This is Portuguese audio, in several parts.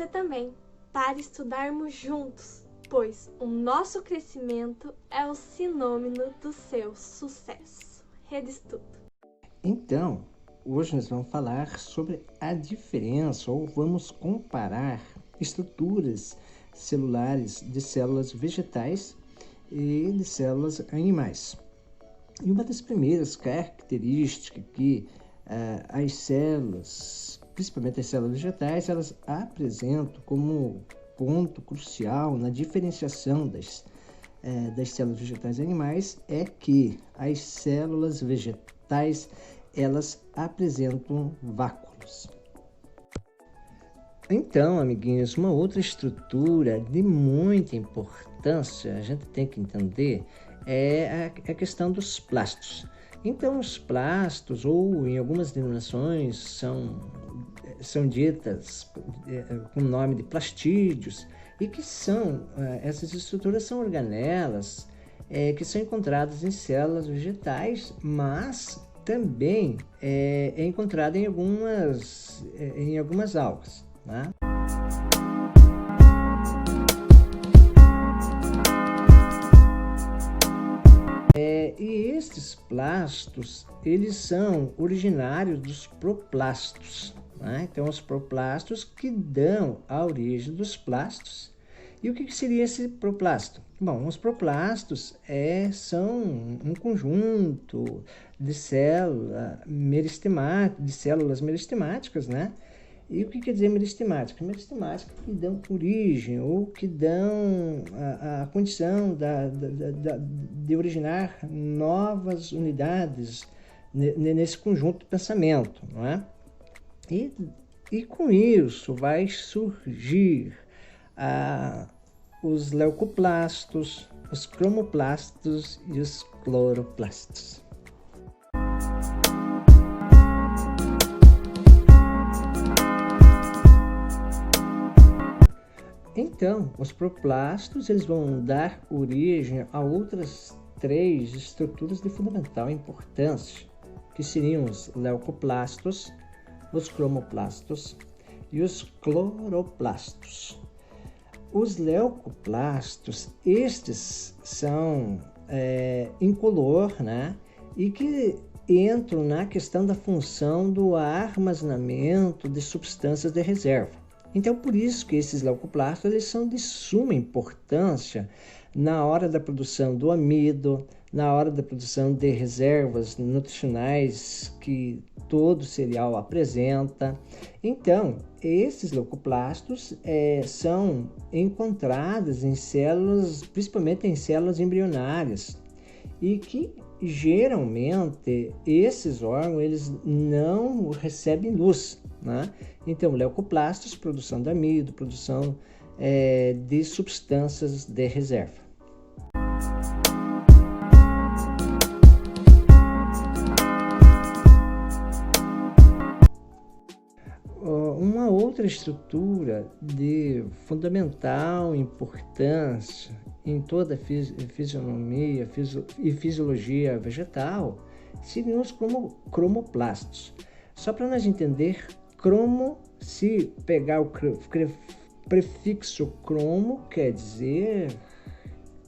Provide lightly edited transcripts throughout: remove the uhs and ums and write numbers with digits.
você também, para estudarmos juntos, pois o nosso crescimento é o sinônimo do seu sucesso. Rede Estudo. Então, hoje nós vamos falar sobre a diferença, ou vamos comparar estruturas celulares de células vegetais e de células animais. E uma das primeiras características que as células, principalmente as células vegetais, elas apresentam como ponto crucial na diferenciação das células vegetais e animais é que as células vegetais elas apresentam vácuolos. Então, amiguinhos, uma outra estrutura de muita importância, a gente tem que entender, é a questão dos plastos. Então, os plastos, ou em algumas denominações, são ditas com o nome de plastídeos, e que essas estruturas são organelas que são encontradas em células vegetais, mas também é encontrada em algumas algas. Né? E estes plastos, eles são originários dos proplastos. Né? Então, os proplastos que dão a origem dos plastos. E o que seria esse proplasto? Bom, os proplastos são um conjunto de células meristemáticas, né? E o que quer dizer meristemática? Meristemática que dão origem ou que dão a condição de originar novas unidades nesse conjunto de pensamento, não é? E com isso vai surgir os leucoplastos, os cromoplastos e os cloroplastos. Então, os proplastos eles vão dar origem a outras três estruturas de fundamental importância, que seriam os leucoplastos, os cromoplastos e os cloroplastos. Os leucoplastos, estes são incolor, né? E que entram na questão da função do armazenamento de substâncias de reserva. Então, por isso que esses leucoplastos eles são de suma importância na hora da produção do amido, na hora da produção de reservas nutricionais que todo cereal apresenta. Então, esses leucoplastos são encontrados em células, principalmente em células embrionárias, e que geralmente esses órgãos eles não recebem luz, né? Então, leucoplastos, produção de amido, produção de substâncias de reserva. Uma outra estrutura de fundamental importância em toda a fisionomia e fisiologia vegetal seriam os cromoplastos. Só para nós entender, cromo, se pegar o prefixo cromo, quer dizer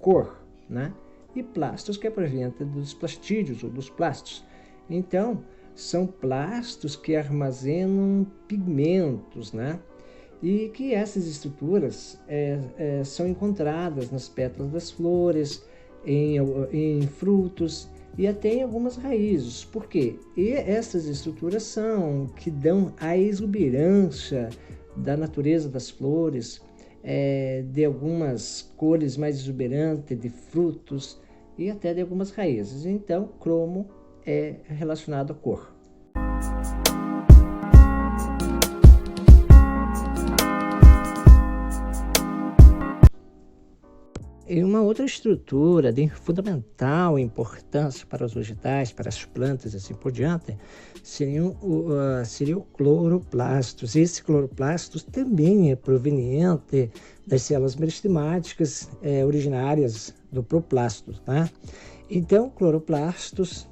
cor, né? E plastos, que é proveniente dos plastídeos ou dos plastos. Então, são plastos que armazenam pigmentos, né? E que essas estruturas são encontradas nas pétalas das flores, em frutos e até em algumas raízes. Por quê? E essas estruturas são que dão a exuberância da natureza das flores, de algumas cores mais exuberantes, de frutos e até de algumas raízes. Então, cromo é relacionado à cor. E uma outra estrutura de fundamental importância para os vegetais, para as plantas e assim por diante, seria o cloroplastos. Esse cloroplastos também é proveniente das células meristemáticas originárias do proplasto, tá? Então, cloroplastos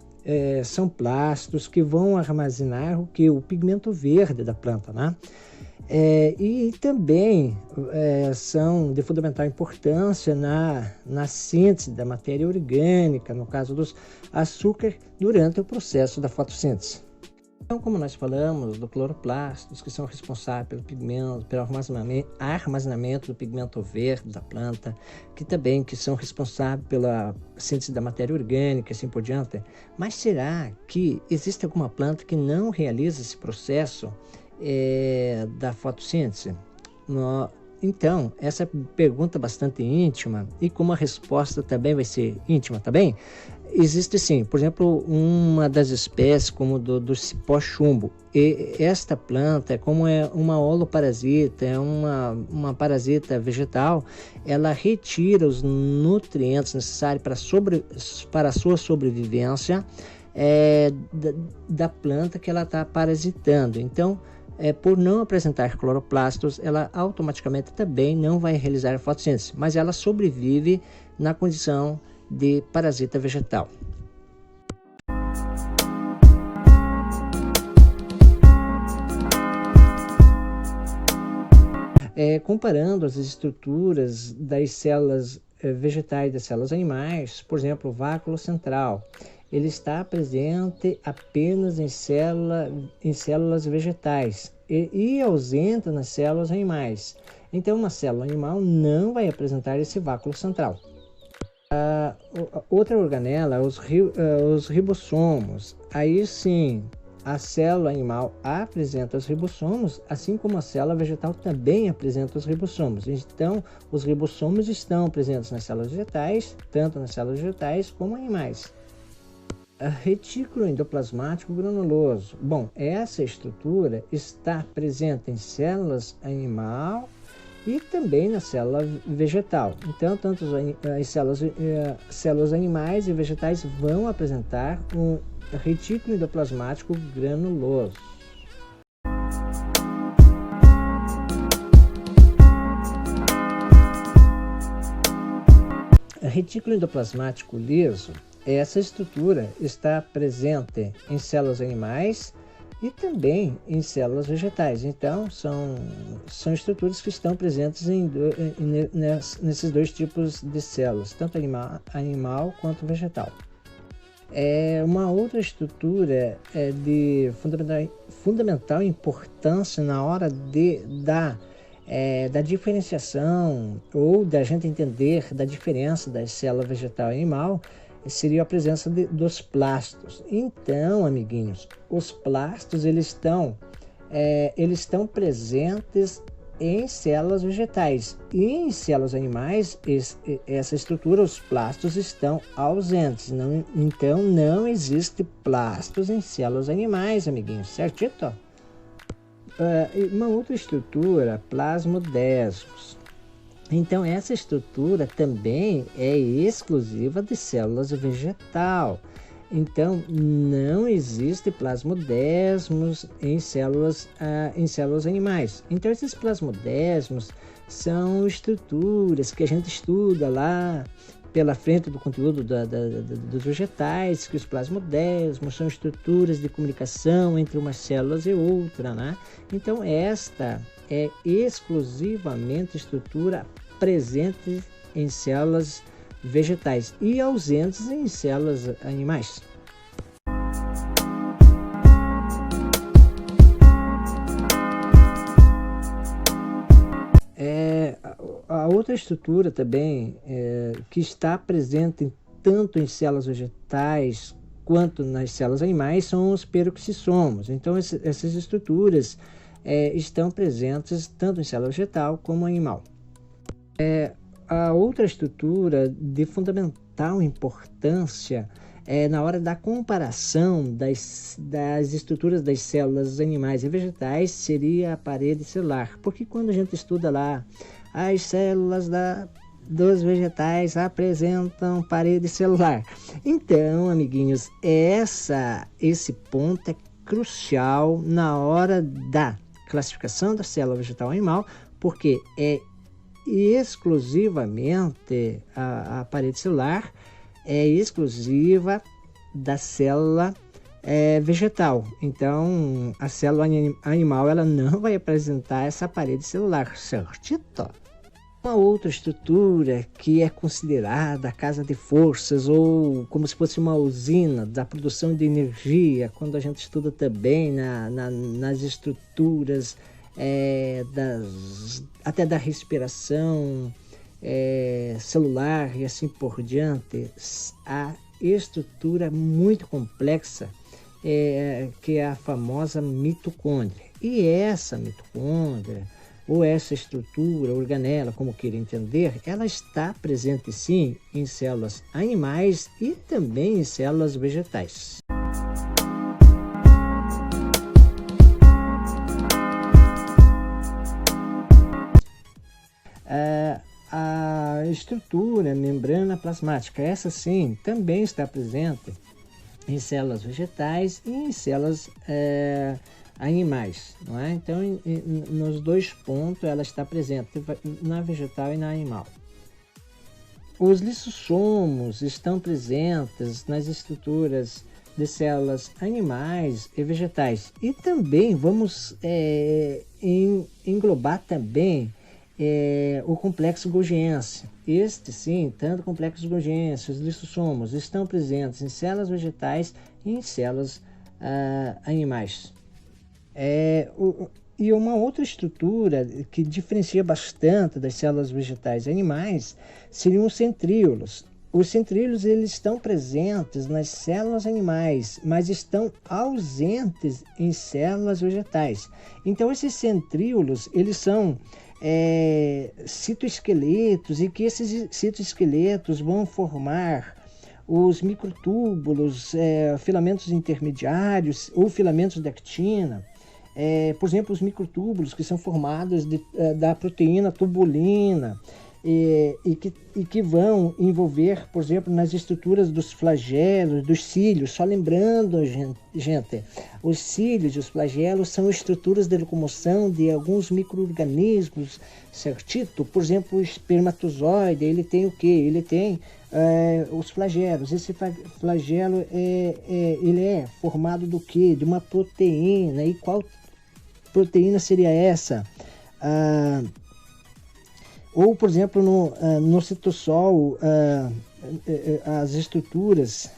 são plastos que vão armazenar o pigmento verde da planta, né? E também são de fundamental importância na síntese da matéria orgânica, no caso dos açúcares, durante o processo da fotossíntese. Então, como nós falamos do cloroplastos, que são responsáveis pelo pigmento, pelo armazenamento do pigmento verde da planta, que são responsáveis pela síntese da matéria orgânica, assim por diante. Mas será que existe alguma planta que não realiza esse processo da fotossíntese? Então, essa pergunta é bastante íntima, e como a resposta também vai ser íntima, tá bem? Existe sim, por exemplo, uma das espécies como do cipó chumbo. E esta planta, como é uma holoparasita, é uma parasita vegetal, ela retira os nutrientes necessários para a sua sobrevivência da planta que ela está parasitando. Então, por não apresentar cloroplastos, ela automaticamente também não vai realizar a fotossíntese, mas ela sobrevive na condição de parasita vegetal. Comparando as estruturas das células vegetais das células animais, por exemplo, o vácuo central, ele está presente apenas em células vegetais e ausente nas células animais. Então, uma célula animal não vai apresentar esse vácuo central. Outra organela, os ribossomos. Aí sim, a célula animal apresenta os ribossomos, assim como a célula vegetal também apresenta os ribossomos. Então, os ribossomos estão presentes nas células vegetais, tanto nas células vegetais como animais. Retículo endoplasmático granuloso. Bom, essa estrutura está presente em células animal e também na célula vegetal. Então, tanto as células animais e vegetais vão apresentar um retículo endoplasmático granuloso. Retículo endoplasmático liso, essa estrutura está presente em células animais e também em células vegetais. Então, são estruturas que estão presentes nesses dois tipos de células, tanto animal quanto vegetal. Uma outra estrutura de fundamental importância na hora da diferenciação ou da gente entender da diferença da célula vegetal e animal seria a presença dos plastos. Então, amiguinhos, os plastos eles estão presentes em células vegetais e em células animais essa estrutura, os plastos estão ausentes. Então não existe plastos em células animais, amiguinhos, certito? Uma outra estrutura, plasmodesmos. Então, essa estrutura também é exclusiva de células vegetal. Então, não existe plasmodesmos em células animais. Então, esses plasmodesmos são estruturas que a gente estuda lá pela frente do conteúdo dos vegetais, que os plasmodesmos são estruturas de comunicação entre umas células e outra, né? Então, esta é exclusivamente estrutura presente em células vegetais e ausentes em células animais. A outra estrutura também que está presente tanto em células vegetais quanto nas células animais são os peroxissomos. Então, essas estruturas estão presentes tanto em célula vegetal como animal. A outra estrutura de fundamental importância na hora da comparação das estruturas das células animais e vegetais seria a parede celular, porque quando a gente estuda lá as células dos vegetais apresentam parede celular. Então, amiguinhos, esse ponto é crucial na hora da classificação da célula vegetal animal, porque exclusivamente a parede celular é exclusiva da célula vegetal. Então, a célula animal ela não vai apresentar essa parede celular, certito? Uma outra estrutura que é considerada a casa de forças ou como se fosse uma usina da produção de energia, quando a gente estuda também nas estruturas até da respiração celular e assim por diante, a estrutura muito complexa que é a famosa mitocôndria. E essa mitocôndria, ou essa estrutura, organela, como queira entender, ela está presente sim em células animais e também em células vegetais. A estrutura, membrana plasmática, essa sim também está presente em células vegetais e em células animais, não é? Então, nos dois pontos ela está presente, na vegetal e na animal. Os lisossomos estão presentes nas estruturas de células animais e vegetais. E também vamos englobar também o complexo golgiense. Este sim, tanto o complexo golgiense, os lisossomos estão presentes em células vegetais e em células animais. E uma outra estrutura que diferencia bastante das células vegetais e animais seriam os centríolos. Os centríolos eles estão presentes nas células animais, mas estão ausentes em células vegetais. Então esses centríolos eles são citoesqueletos, e que esses citoesqueletos vão formar os microtúbulos, filamentos intermediários ou filamentos de actina. Por exemplo, os microtúbulos que são formados da proteína tubulina e que vão envolver, por exemplo, nas estruturas dos flagelos, dos cílios. Só lembrando, gente, os cílios e os flagelos são estruturas de locomoção de alguns micro-organismos, certito? Por exemplo, o espermatozoide, ele tem o quê? Ele tem os flagelos. Esse flagelo ele é formado do quê? De uma proteína. E qual proteína seria essa? Ou, por exemplo, no citossol, as estruturas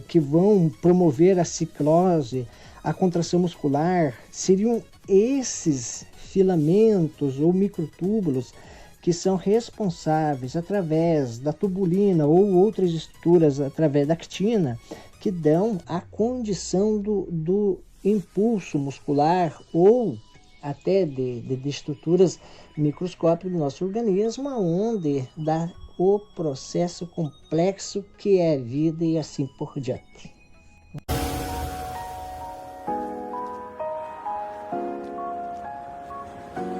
que vão promover a ciclose, a contração muscular, seriam esses filamentos ou microtúbulos que são responsáveis, através da tubulina ou outras estruturas, através da actina, que dão a condição do impulso muscular ou até de estruturas microscópicas do nosso organismo, onde dá o processo complexo que é a vida e assim por diante.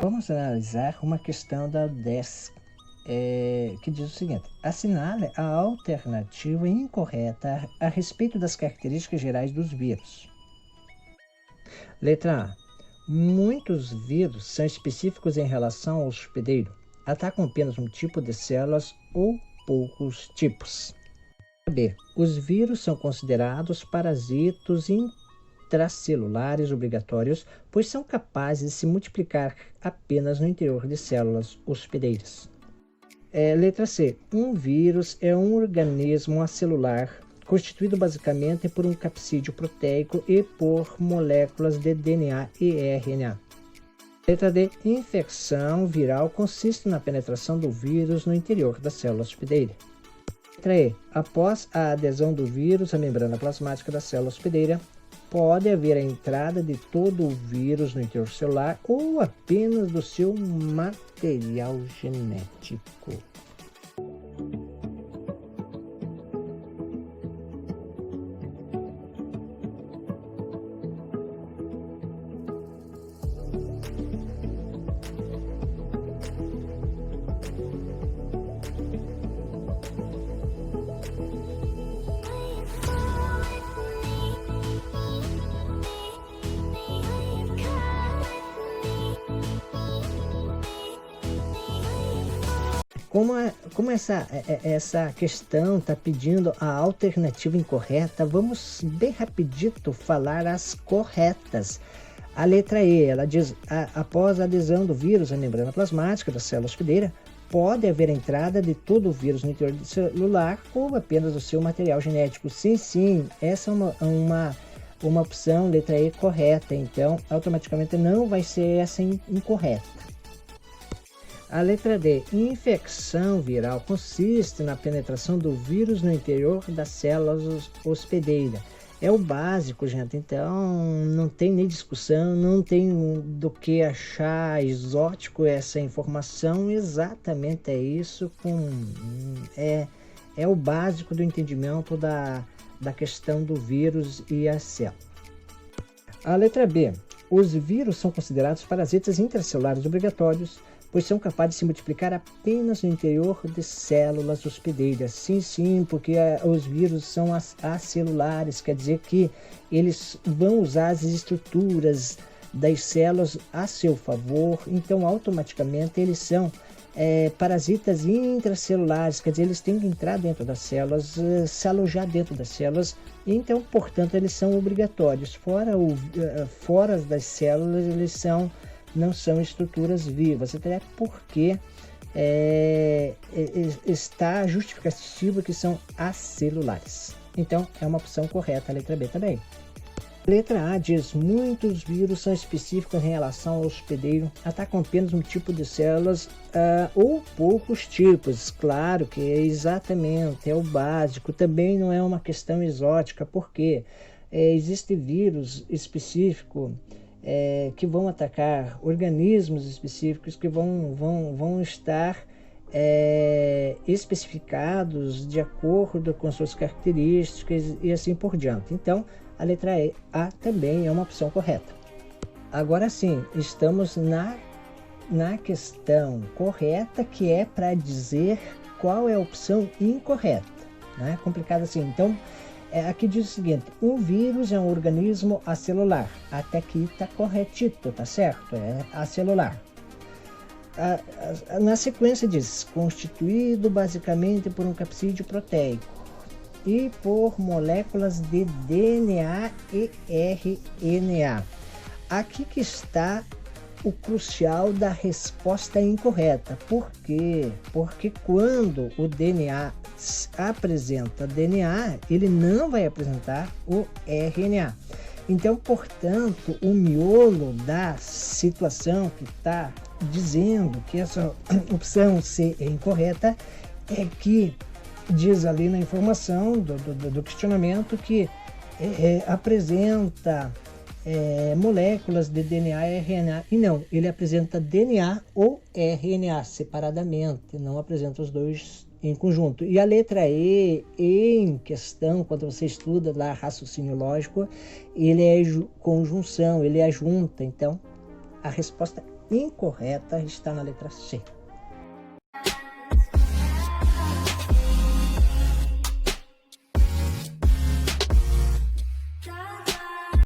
Vamos analisar uma questão da UDESC, que diz o seguinte: assinale a alternativa incorreta a respeito das características gerais dos vírus. Letra A. Muitos vírus são específicos em relação ao hospedeiro, atacam apenas um tipo de células ou poucos tipos. B. Os vírus são considerados parasitos intracelulares obrigatórios, pois são capazes de se multiplicar apenas no interior de células hospedeiras. Letra C. Um vírus é um organismo acelular constituído basicamente por um capsídeo proteico e por moléculas de DNA e RNA. Letra D. Infecção viral consiste na penetração do vírus no interior da célula hospedeira. Letra E. Após a adesão do vírus à membrana plasmática da célula hospedeira, pode haver a entrada de todo o vírus no interior celular ou apenas do seu material genético. Como essa questão está pedindo a alternativa incorreta, vamos bem rapidito falar as corretas. A letra E, ela diz, após a adesão do vírus à membrana plasmática da célula hospedeira, pode haver entrada de todo o vírus no interior do celular ou apenas do seu material genético. Sim, essa é uma opção, letra E, correta. Então, automaticamente não vai ser essa incorreta. A letra D, infecção viral consiste na penetração do vírus no interior das células hospedeiras. É o básico, gente, então não tem nem discussão, não tem do que achar exótico essa informação, exatamente é isso, é o básico do entendimento da questão do vírus e a célula. A letra B, os vírus são considerados parasitas intracelulares obrigatórios, pois são capazes de se multiplicar apenas no interior de células hospedeiras. Sim, porque os vírus são acelulares, quer dizer que eles vão usar as estruturas das células a seu favor, então automaticamente eles são parasitas intracelulares, quer dizer, eles têm que entrar dentro das células, se alojar dentro das células, então, portanto, eles são obrigatórios. Fora das células, eles não são estruturas vivas, até porque está justificativa que são acelulares. Então, é uma opção correta, a letra B também. A letra A diz, muitos vírus são específicos em relação ao hospedeiro, atacam apenas um tipo de células ou poucos tipos. Claro que exatamente, é o básico, também não é uma questão exótica, porque existe vírus específico que vão atacar organismos específicos que vão estar especificados de acordo com suas características e assim por diante. Então, a letra A também é uma opção correta. Agora sim, estamos na questão correta, que é para dizer qual é a opção incorreta. Né? Complicado assim. Então, aqui diz o seguinte, um vírus é um organismo acelular. Até aqui está corretito, tá certo? É acelular. Na sequência diz, constituído basicamente por um capsídeo proteico e por moléculas de DNA e RNA. Aqui que está o crucial da resposta incorreta. Por quê? Porque quando o DNA apresenta DNA, ele não vai apresentar o RNA. Então, portanto, o miolo da situação que está dizendo que essa opção C é incorreta é que diz ali na informação do questionamento que apresenta moléculas de DNA e RNA, e não, ele apresenta DNA ou RNA separadamente, não apresenta os dois em conjunto. E a letra E, em questão, quando você estuda lá raciocínio lógico, ele é conjunção, ele é junta, então a resposta incorreta está na letra C.